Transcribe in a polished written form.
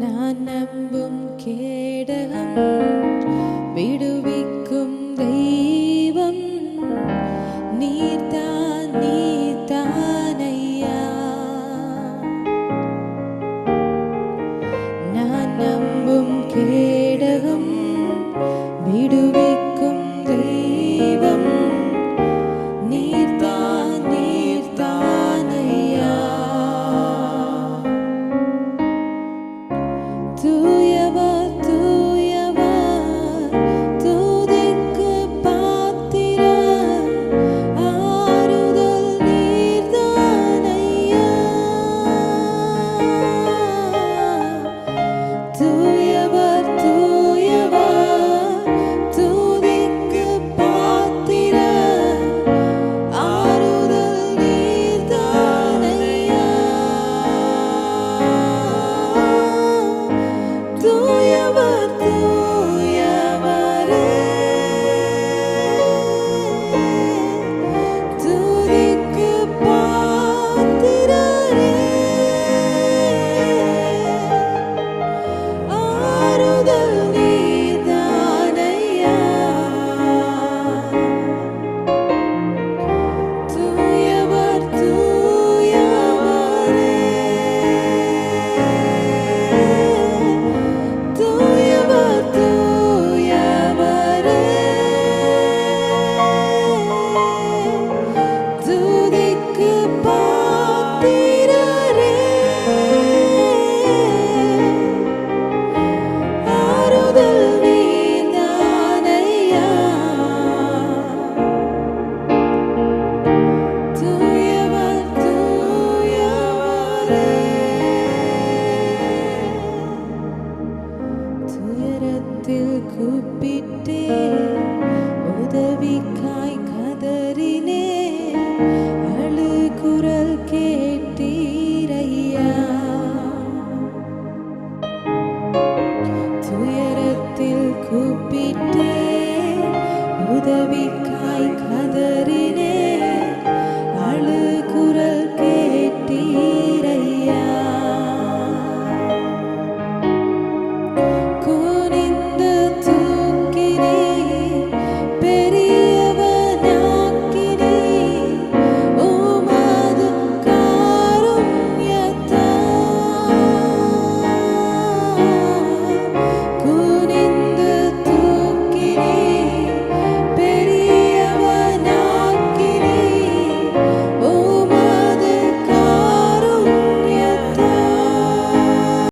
நான் நம்பும் கேடகம் விடுவிக்கும் தெய்வம் நீர்தான் நீர்தானையா. நான் நம்பும் கேடகம் விடுவிக்கும் தெய்வம் நீர்தான் நீர்தானையா. தூயவர் தூயவர் துதிக்கு பாத்திரர் ஆறுதல் நீர்தானையா. தூயவர் தூயவர் துதிக்கு பாத்திரர் ஆறுதல் நீர்தானையா. தூயவர் தூயவரே துதிக்கு பாத்திரரே ஆறுதல் நீர்தானையா. தூயவர் தூயவரே தூயவர் தூயவரே துதிக்கு பாத்திரரே ஆறுதல் நீர்தானையா. தூயவர் தூயவரே துயரத்தில் கூப்பிட்டே